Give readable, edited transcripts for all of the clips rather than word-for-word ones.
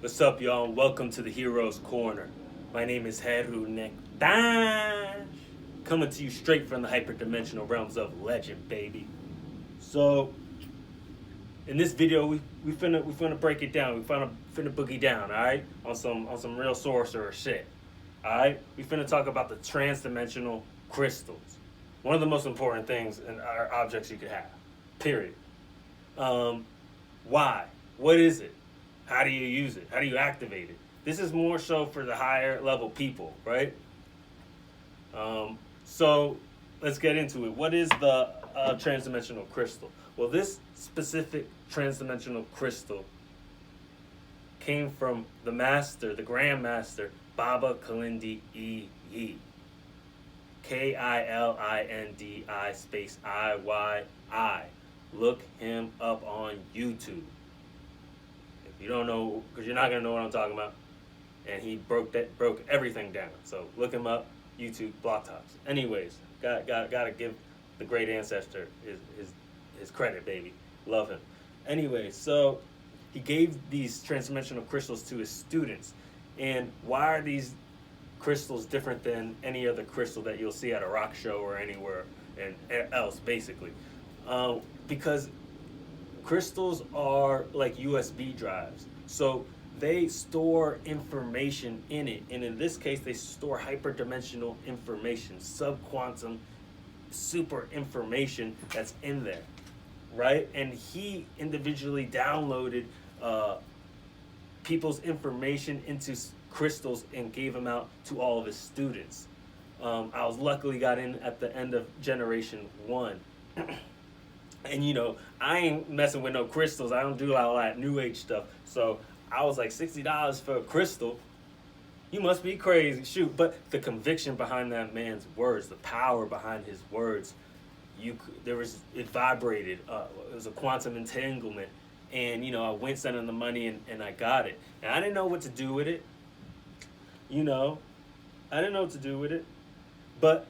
What's up, y'all? And welcome to the Hero's Corner. My name is Heru Nekdash, coming to you straight from the hyperdimensional realms of legend, baby. So, in this video, we finna break it down. We finna boogie down, all right, on some real sorcerer shit. All right, we finna talk about the transdimensional crystals. One of the most important things in our objects you could have. Period. Why? What is it? How do you use it? How do you activate it? This is more so for the higher level people, right? So let's get into it. What is the transdimensional crystal? Well, this specific transdimensional crystal came from the master, the Grand Master, Baba Kalindi Yi. Kilindi space IYI. Look him up on YouTube. If you don't know, because you're not gonna know what I'm talking about. And he broke everything down. So look him up, YouTube, Block Talks. Anyways, gotta give the great ancestor his credit, baby. Love him. Anyway, so he gave these transdimensional crystals to his students. And why are these crystals different than any other crystal that you'll see at a rock show or anywhere else, basically? Because crystals are like USB drives. So they store information in it. And in this case, they store hyperdimensional information, subquantum, super information that's in there, right? And he individually downloaded people's information into crystals and gave them out to all of his students. I was luckily got in at the end of generation 1. And you know, I ain't messing with no crystals. I don't do all that new age stuff. So I was like, $60 for a crystal? You must be crazy. Shoot. But the conviction behind that man's words, the power behind his words, it vibrated. It was a quantum entanglement. And you know, I went sending the money and I got it. And I didn't know what to do with it. You know, I didn't know what to do with it. But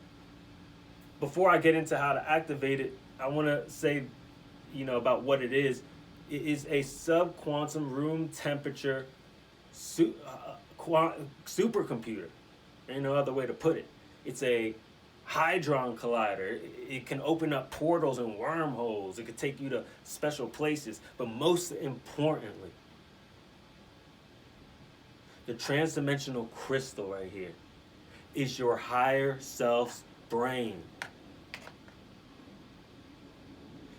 before I get into how to activate it, I want to say, you know, about what it is. It is a subquantum room temperature supercomputer. Ain't no other way to put it. It's a hadron collider. It can open up portals and wormholes. It could take you to special places. But most importantly, the transdimensional crystal right here is your higher self's brain.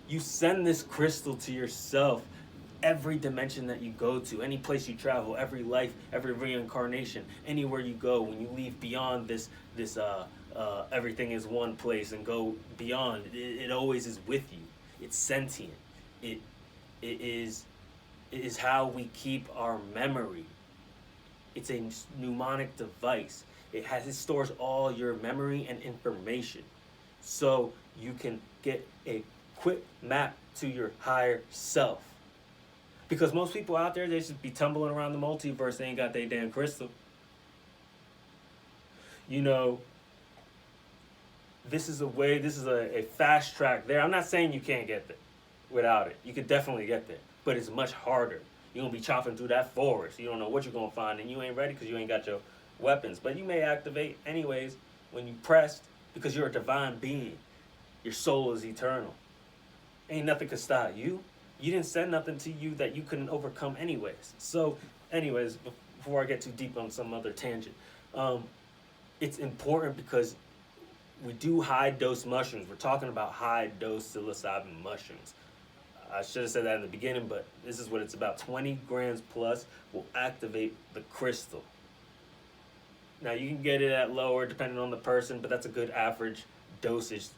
You send this crystal to yourself every dimension that you go to, any place you travel, every life, every reincarnation, anywhere you go. When you leave beyond this everything is one place and go beyond, it always is with you. It's sentient. It is how we keep our memory. It's a mnemonic device. It stores all your memory and information, so you can get a quick map to your higher self. Because most people out there, they should be tumbling around the multiverse. They ain't got their damn crystal. You know, this is a fast track there. I'm not saying you can't get there without it. You could definitely get there, but it's much harder. You're gonna be chopping through that forest. You don't know what you're gonna find, and you ain't ready because you ain't got your weapons. But you may activate anyways when you pressed, because you're a divine being. Your soul is eternal. Ain't nothing could stop you. You didn't send nothing to you that you couldn't overcome anyways. So anyways, before I get too deep on some other tangent, it's important because we do high dose mushrooms. We're talking about high dose psilocybin mushrooms. I should have said that in the beginning, but this is what it's about. 20 grams plus will activate the crystal. Now you can get it at lower depending on the person, but that's a good average dosage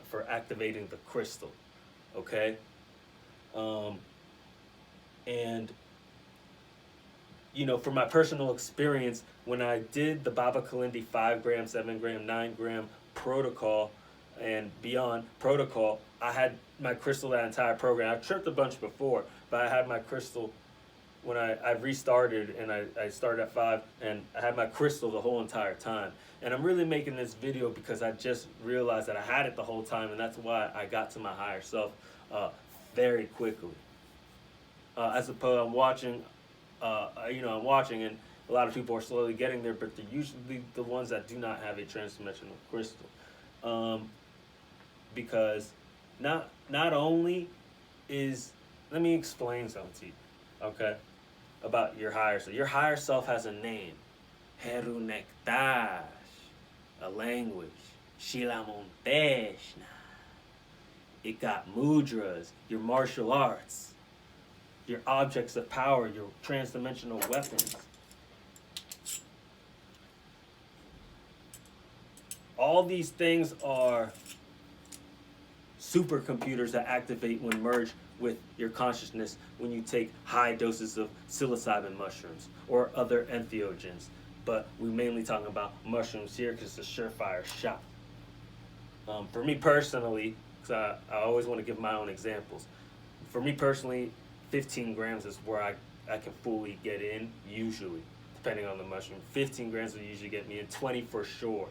for activating the crystal. Okay, and you know, from my personal experience, when I did the Baba Kalindi 5 gram, 7 gram, 9 gram protocol and beyond protocol, I had my crystal that entire program. I've tripped a bunch before, but I had my crystal when I restarted, and I started at 5, and I had my crystal the whole entire time. And I'm really making this video because I just realized that I had it the whole time, and that's why I got to my higher self very quickly. As opposed, I'm watching I'm watching, and a lot of people are slowly getting there, but they're usually the ones that do not have a transdimensional crystal, um, because not only is, let me explain something to you, okay, about your higher self. Your higher self has a name, Heru Nektash, a language, Shila Monteshna. It got mudras, your martial arts, your objects of power, your transdimensional weapons. All these things are supercomputers that activate when merged with your consciousness when you take high doses of psilocybin mushrooms or other entheogens. But we're mainly talking about mushrooms here because it's a surefire shot. For me personally, because I always want to give my own examples. For me personally, 15 grams is where I can fully get in, usually, depending on the mushroom. 15 grams will usually get me in, 20 for sure,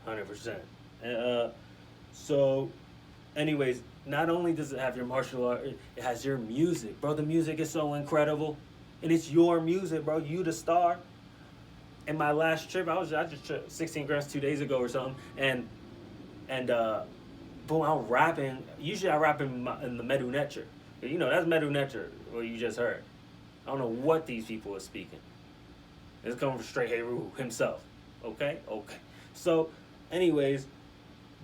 100%. So, anyways, not only does it have your martial art, it has your music. Bro, the music is so incredible. And it's your music, bro. You the star. In my last trip, I just tripped 16 grams 2 days ago or something. And boom, I'm rapping. Usually I rap in the Medu Netter. You know, that's Medu Netter, what you just heard. I don't know what these people are speaking. It's coming from straight Heru himself. Okay? Okay. So, anyways,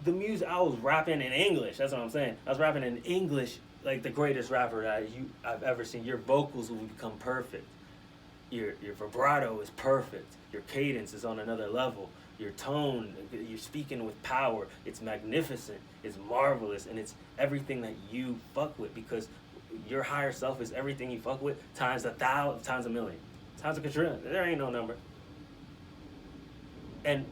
the music, I was rapping in English. That's what I'm saying. I was rapping in English like the greatest rapper that I've ever seen. Your vocals will become perfect. Your vibrato is perfect. Your cadence is on another level. Your tone, you're speaking with power. It's magnificent. It's marvelous. And it's everything that you fuck with, because your higher self is everything you fuck with times 1,000, times a million, times a quadrillion. There ain't no number. And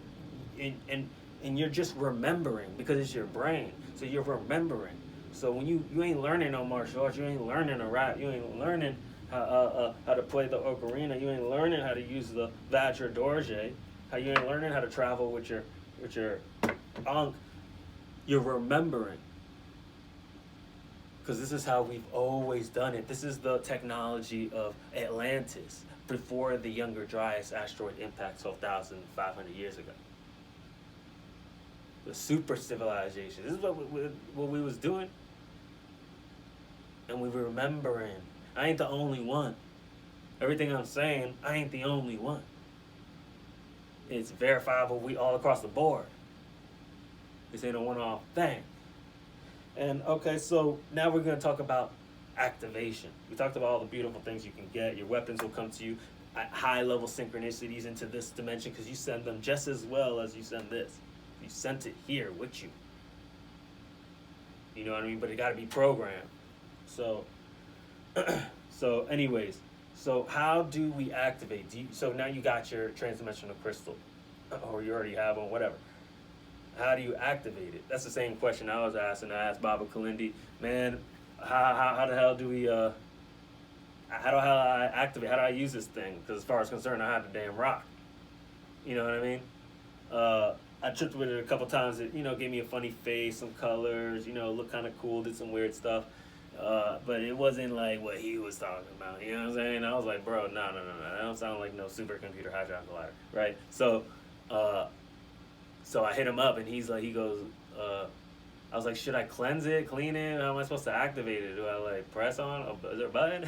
you're just remembering because it's your brain. So you're remembering. So when you ain't learning no martial arts, you ain't learning to rap, you ain't learning how to play the ocarina, you ain't learning how to use the Vajra Dorje, how you ain't learning how to travel with your ankh. You're remembering. Because this is how we've always done it. This is the technology of Atlantis before the Younger Dryas asteroid impact 12,500 years ago. The super civilization. This is what we was doing. And we were remembering. I ain't the only one. Everything I'm saying, I ain't the only one. It's verifiable. We all across the board. This ain't a one-off thing. And okay, so now we're going to talk about activation. We talked about all the beautiful things you can get. Your weapons will come to you at high-level synchronicities into this dimension because you send them just as well as you send this. You sent it here with you. You know what I mean? But it got to be programmed. So, anyways, so how do we activate? So now you got your transdimensional crystal, or you already have one, whatever. How do you activate it? That's the same question I was asking. I asked Baba Kalindi, man, how the hell do we, how do I activate, how do I use this thing? Because as far as concerned, I had the damn rock. You know what I mean? I tripped with it a couple times. It, gave me a funny face, some colors, looked kind of cool, did some weird stuff. But it wasn't like what he was talking about. You know what I'm saying? I was like, bro, no. That don't sound like no supercomputer hadron collider, right? So I hit him up, and he goes, I was like, should I cleanse it, clean it? How am I supposed to activate it? Do I press on? Is there a button?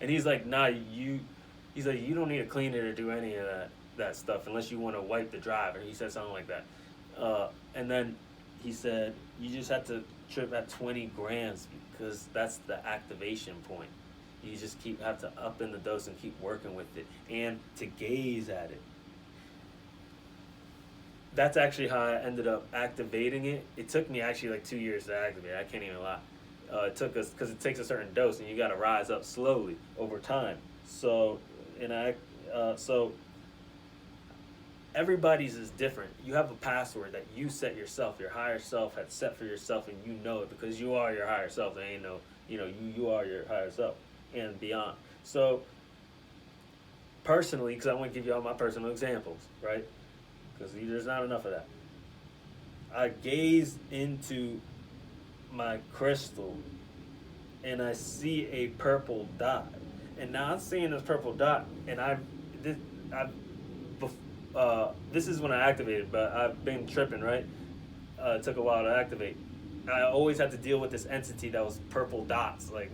And he's like, nah, he's like, you don't need to clean it or do any of that stuff unless you want to wipe the drive. Or he said something like that. And then he said, you just have to trip at 20 grams because that's the activation point. You just have to up in the dose and keep working with it and to gaze at it. That's actually how I ended up activating it. It took me actually like 2 years to activate it. I can't even lie. It took us, because it takes a certain dose and you got to rise up slowly over time. So everybody's is different. You have a password that you set yourself, your higher self had set for yourself, and you know it because you are your higher self. There ain't no, you are your higher self and beyond. So personally, because I want to give you all my personal examples, right? Because there's not enough of that. I gaze into my crystal and I see a purple dot. And now I'm seeing this purple dot, and this, I, this is when I activated, but I've been tripping, right? It took a while to activate. I always had to deal with this entity that was purple dots, like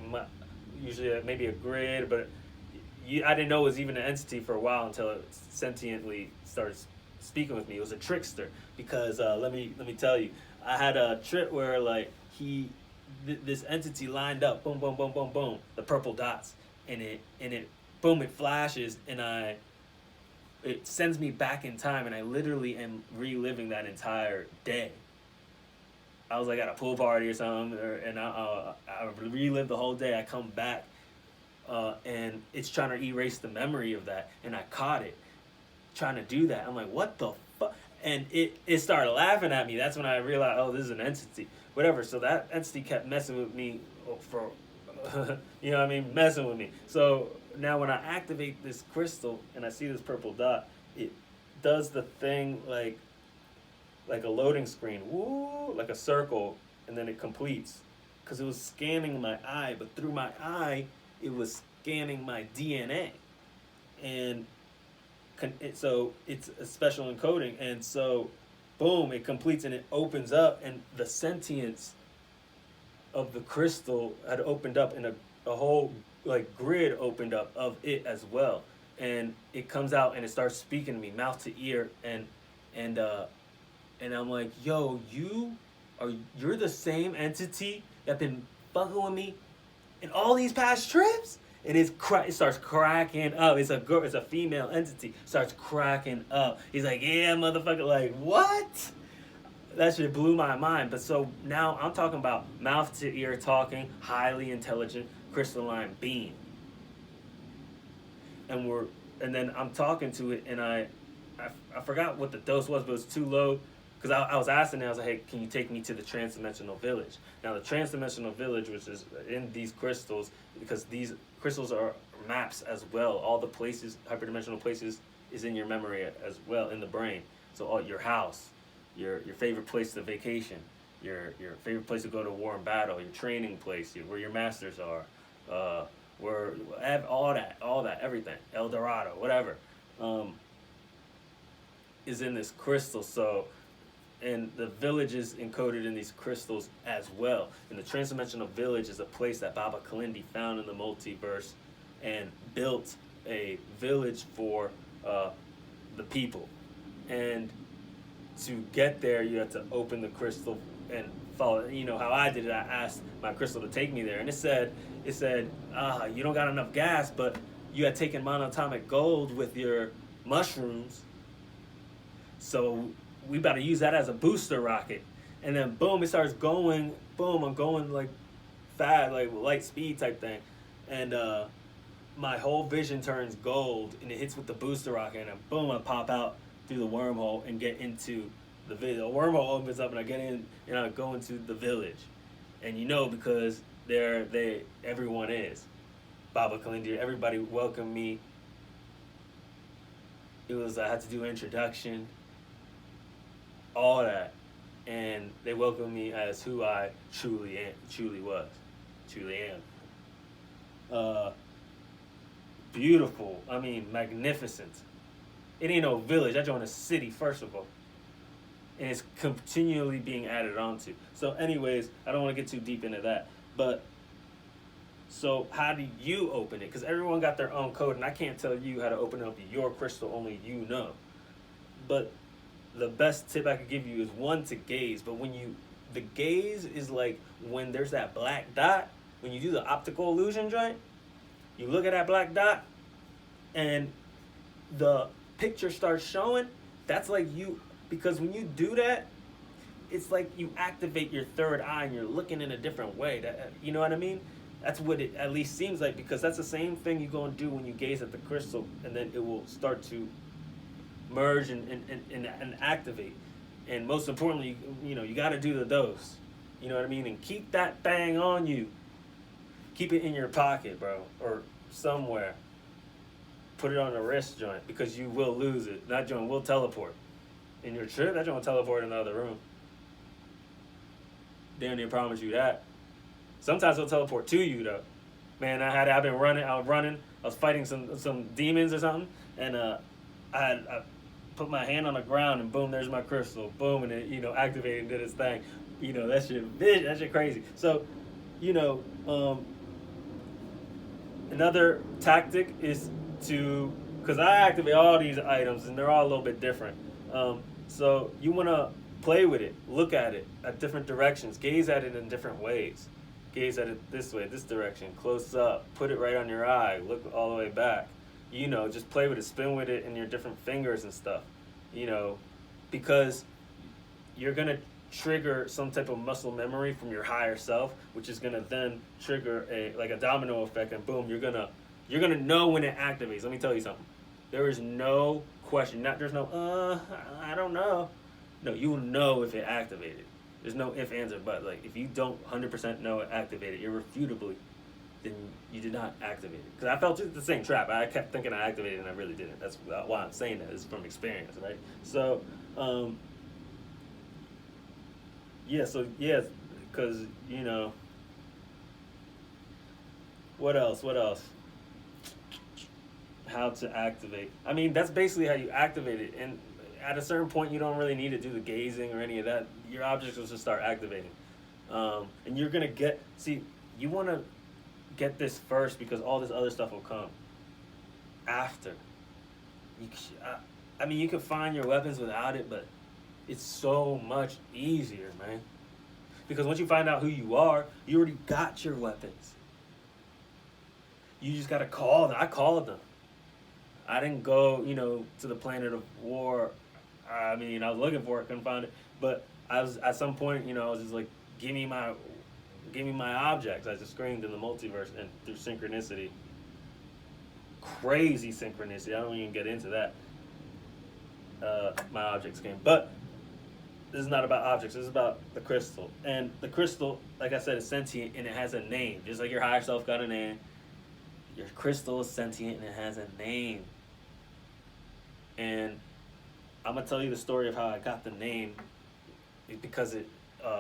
usually maybe a grid, but I didn't know it was even an entity for a while until it sentiently started speaking with me. It was a trickster because let me tell you, I had a trip where like this entity lined up, boom, boom, boom, boom, boom, the purple dots, and it, boom, it flashes, and it sends me back in time, and I literally am reliving that entire day. I was like at a pool party or something, and I relived the whole day. I come back, and it's trying to erase the memory of that, and I caught it trying to do that. I'm like, what the fuck? And it started laughing at me. That's when I realized, oh, this is an entity. Whatever. So that entity kept messing with me for, you know what I mean? Messing with me. So now when I activate this crystal and I see this purple dot, it does the thing like a loading screen, woo, like a circle, and then it completes. Because it was scanning my eye, but through my eye, it was scanning my DNA. And so it's a special encoding, and so boom, it completes and it opens up, and the sentience of the crystal had opened up, and a whole like grid opened up of it as well, and it comes out and it starts speaking to me mouth to ear, and I'm like, yo, you're the same entity that been fucking with me in all these past trips? And it starts cracking up. It's a female entity. Starts cracking up. He's like, yeah, motherfucker. Like, what? That shit blew my mind. But so now I'm talking about mouth to ear talking, highly intelligent crystalline being. And then I'm talking to it, and I forgot what the dose was, but it was too low. Because I was asking it, I was like, hey, can you take me to the transdimensional village? Now, the transdimensional village, which is in these crystals, because these crystals are maps as well. All the places, hyperdimensional places, is in your memory as well, in the brain. So all your house, your favorite place to vacation, your favorite place to go to war and battle, your training place, where your masters are, where all that, everything, El Dorado, whatever, is in this crystal. So, and the village is encoded in these crystals as well. And the transdimensional village is a place that Baba Kalindi found in the multiverse and built a village for the people. And to get there, you have to open the crystal and follow. You know how I did it. I asked my crystal to take me there, and it said, you don't got enough gas, but you had taken monatomic gold with your mushrooms, so we about to use that as a booster rocket. And then boom, it starts going, boom, I'm going like fast, like light speed type thing. And my whole vision turns gold, and it hits with the booster rocket, and then boom, I pop out through the wormhole and get into the village. The wormhole opens up, and I get in, and I go into the village. And you know, because everyone is. Baba Kalindi, everybody welcomed me. I had to do an introduction, all that, and they welcomed me as who I truly am. Beautiful. I mean, magnificent. It ain't no village. I joined a city, first of all, and it's continually being added onto. So, anyways, I don't want to get too deep into that, but so how do you open it? Because everyone got their own code, and I can't tell you how to open up your crystal. Only you know. But the best tip I could give you is one, to gaze. But the gaze is like when there's that black dot, when you do the optical illusion joint, you look at that black dot and the picture starts showing. That's like because when you do that, it's like you activate your third eye and you're looking in a different way. You know what I mean? That's what it at least seems like, because that's the same thing you're going to do when you gaze at the crystal, and then it will start to merge and activate. And most importantly, you got to do the dose. You know what I mean? And keep that thing on you. Keep it in your pocket, bro, or somewhere. Put it on a wrist joint, because you will lose it. That joint will teleport. In your trip, that joint will teleport in the other room. Damn near promise you that. Sometimes it'll teleport to you, though. Man, I was running. I was fighting some demons or something, and I put my hand on the ground, and boom, there's my crystal. Boom, and it activated and did its thing. That shit crazy. So, you know, another tactic is to, because I activate all these items and they're all a little bit different. So you want to play with it, look at it at different directions, gaze at it in different ways. Gaze at it this way, this direction, close up, put it right on your eye, look all the way back. Just play with it, spin with it in your different fingers and stuff. Because you're going to trigger some type of muscle memory from your higher self, which is gonna then trigger a domino effect, and boom, you're gonna know when it activates. Let me tell you something. There is no question. There's no I don't know. No, you will know if it activated. There's no if, ands, or but. Like if you don't 100% know it activated irrefutably, then you did not activate it. Because I felt the same trap. I kept thinking I activated and I really didn't. That's why I'm saying that. Is from experience, right? So. Because, what else? How to activate. I mean, that's basically how you activate it. And at a certain point, you don't really need to do the gazing or any of that. Your objects will just start activating. And you're going to you want to get this first because all this other stuff will come after. You can find your weapons without it, but it's so much easier, man. Because once you find out who you are, you already got your weapons. You just gotta call them. I called them. I didn't go, to the planet of war. I was looking for it, couldn't find it. But I was at some point, I was just like, give me my objects. I just screamed in the multiverse and through synchronicity. Crazy synchronicity. I don't even get into that. My objects came, but this is not about objects. This is about the crystal. And the crystal, like I said, is sentient and it has a name. Just like your higher self got a name, your crystal is sentient and it has a name. And I'm going to tell you the story of how I got the name because it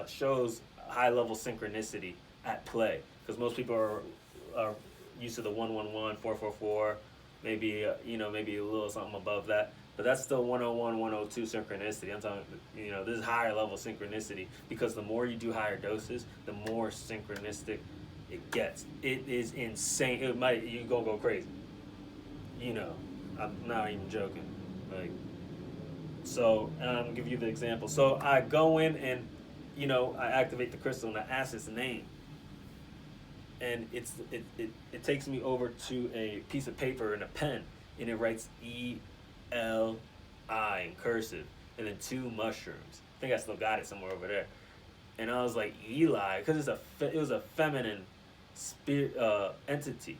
shows high-level synchronicity at play. Because most people are used to the 111, 444, maybe maybe a little something above that. But that's still 101, 102 synchronicity. I'm talking, this is higher level synchronicity because the more you do higher doses, the more synchronistic it gets. It is insane. You go crazy. I'm not even joking. So I'm gonna give you the example. So I go in and, I activate the crystal and I ask its name. And it takes me over to a piece of paper and a pen, and it writes E-L-I in cursive, and then 2 mushrooms. I think I still got it somewhere over there. And I was like, Eli, because it was a feminine spirit entity.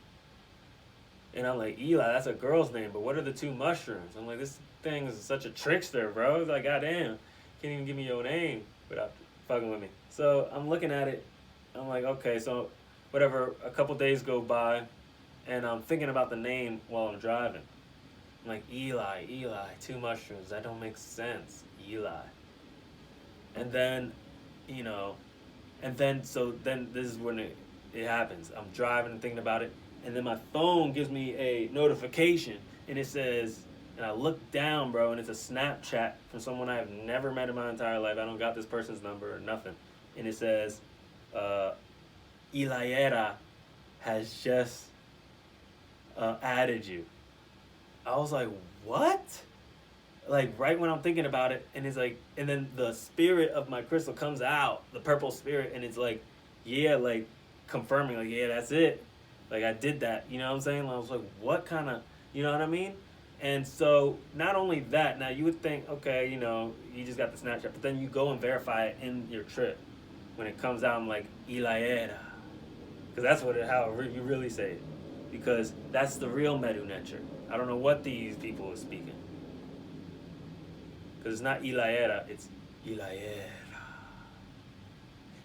And I'm like, Eli, that's a girl's name, but what are the 2 mushrooms? I'm like, this thing is such a trickster, bro. It's like, goddamn, can't even give me your name without fucking with me. So I'm looking at it. I'm like, okay, so whatever. A couple days go by, and I'm thinking about the name while I'm driving. I'm like, Eli, 2 mushrooms. That don't make sense, Eli. And then, then this is when it happens. I'm driving and thinking about it, and then my phone gives me a notification, and it says, and I look down, bro, and it's a Snapchat from someone I have never met in my entire life. I don't got this person's number or nothing. And it says, Eliera has just added you. I was like, what? Like right when I'm thinking about it, and it's like, and then the spirit of my crystal comes out, the purple spirit, and it's like, yeah, like confirming, like, yeah, that's it. Like I did that, you know what I'm saying? I was like, what kind of, you know what I mean? And so not only that, now you would think, okay, you just got the Snapchat, but then you go and verify it in your trip. When it comes out, I'm like, Eliera. Because that's how you really say it. Because that's the real Medu Nature. I don't know what these people are speaking. Because it's not Eliera, it's Eliera.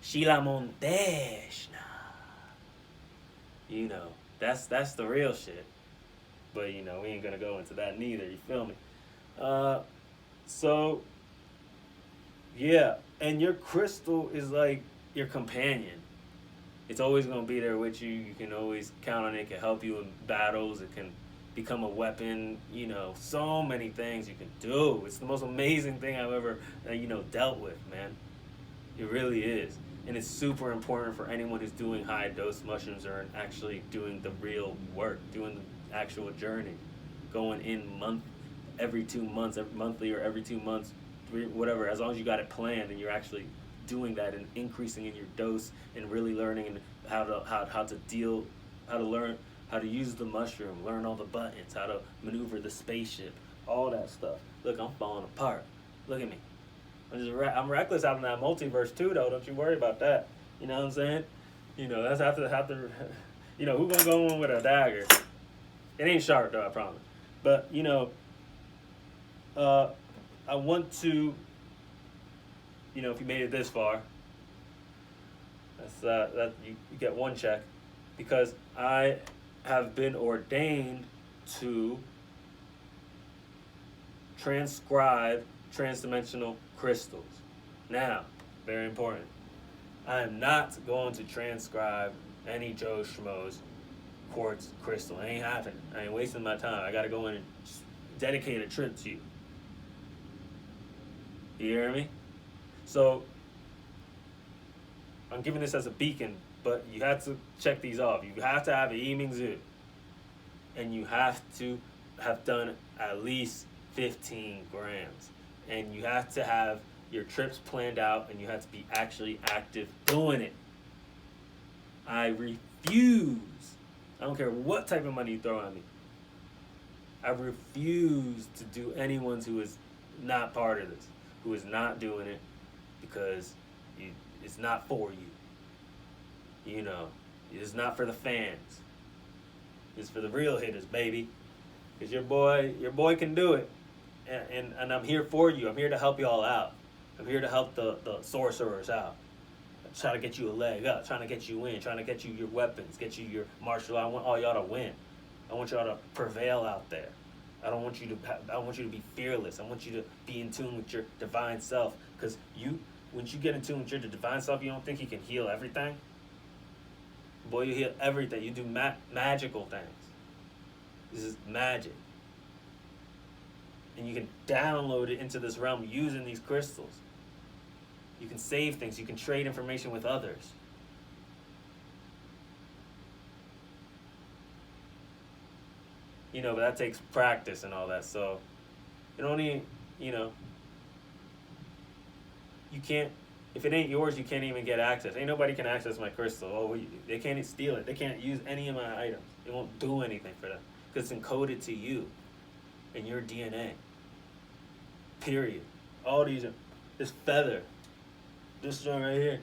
Sheila Monteshna. That's the real shit. But, we ain't going to go into that neither. You feel me? So, yeah. And your crystal is like your companion. It's always going to be there with you. You can always count on it. It can help you in battles. It can become a weapon. You know, so many things you can do. It's the most amazing thing I've ever, dealt with, man. It really is. And it's super important for anyone who's doing high dose mushrooms or actually doing the real work, doing the actual journey, going in every 2 months, monthly or every 2 months, whatever. As long as you got it planned and you're actually doing that and increasing in your dose and really learning and how to learn how to use the mushroom, learn all the buttons, how to maneuver the spaceship, all that stuff. Look, I'm falling apart. Look at me. I'm reckless out in that multiverse too, though. Don't you worry about that. You know what I'm saying? That's have to. Who gonna go in with a dagger? It ain't sharp though, I promise. But I want to. If you made it this far, that you get one check, because I have been ordained to transcribe transdimensional crystals. Now, very important, I am not going to transcribe any Joe Schmo's quartz crystal. It ain't happening. I ain't wasting my time. I gotta go in and dedicate a trip to you. You hear me? So, I'm giving this as a beacon, but you have to check these off. You have to have a Yiming Zhu, and you have to have done at least 15 grams. And you have to have your trips planned out, and you have to be actually active doing it. I refuse. I don't care what type of money you throw at me. I refuse to do anyone who is not part of this, who is not doing it, because it's not for you. It's not for the fans. It's for the real hitters, baby. Because your boy can do it. And I'm here for you. I'm here to help you all out. I'm here to help the sorcerers out. Trying to get you a leg up, trying to get you in, trying to get you your weapons, get you your martial art. I want all y'all to win. I want y'all to prevail out there. I want you to be fearless. I want you to be in tune with your divine self. Because once you get in tune with your divine self, you don't think you can heal everything? Boy, you heal everything. You do magical things. This is magic. And you can download it into this realm using these crystals. You can save things. You can trade information with others. But that takes practice and all that. So, you can't, if it ain't yours, you can't even get access. Ain't nobody can access my crystal. They can't steal it. They can't use any of my items. It won't do anything for them, because it's encoded to you and your DNA. Period. All these, this feather, this joint right here,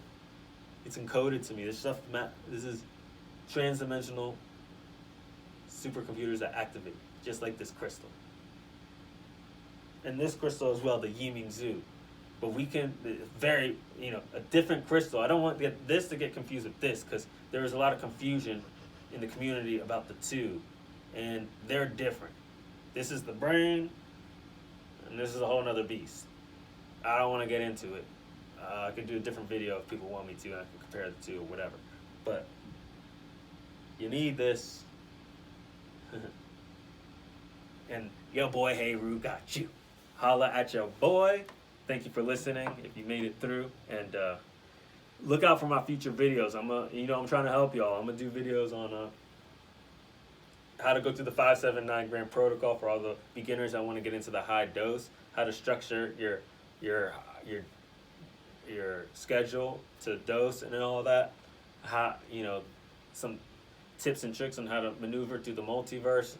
it's encoded to me. This is transdimensional supercomputers that activate, just like this crystal. And this crystal as well, the Yiming Zhu. But we can, a different crystal. I don't want this to get confused with this, because there is a lot of confusion in the community about the two, and they're different. This is the brain, and this is a whole nother beast. I don't want to get into it. I could do a different video if people want me to, and I can compare the two or whatever. But you need this. And your boy Hey-Ru got you. Holla at your boy. Thank you for listening, if you made it through. And look out for my future videos. I'm trying to help y'all. I'm gonna do videos on how to go through the 5-7-9 gram protocol for all the beginners that want to get into the high dose. How to structure your schedule to dose and all that. How some tips and tricks on how to maneuver through the multiverse.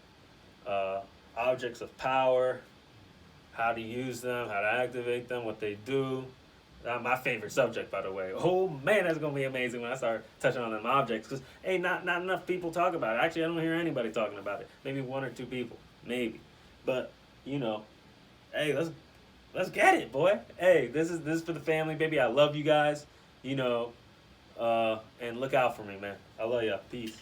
Objects of power, how to use them, how to activate them, what they do. My favorite subject, by the way. Oh man, that's gonna be amazing when I start touching on them objects, because not enough people talk about it. Actually, I don't hear anybody talking about it. Maybe 1 or 2 people, maybe. But hey, let's get it, boy. Hey, this is for the family, baby. I love you guys. And look out for me, man. I love y'all. Peace.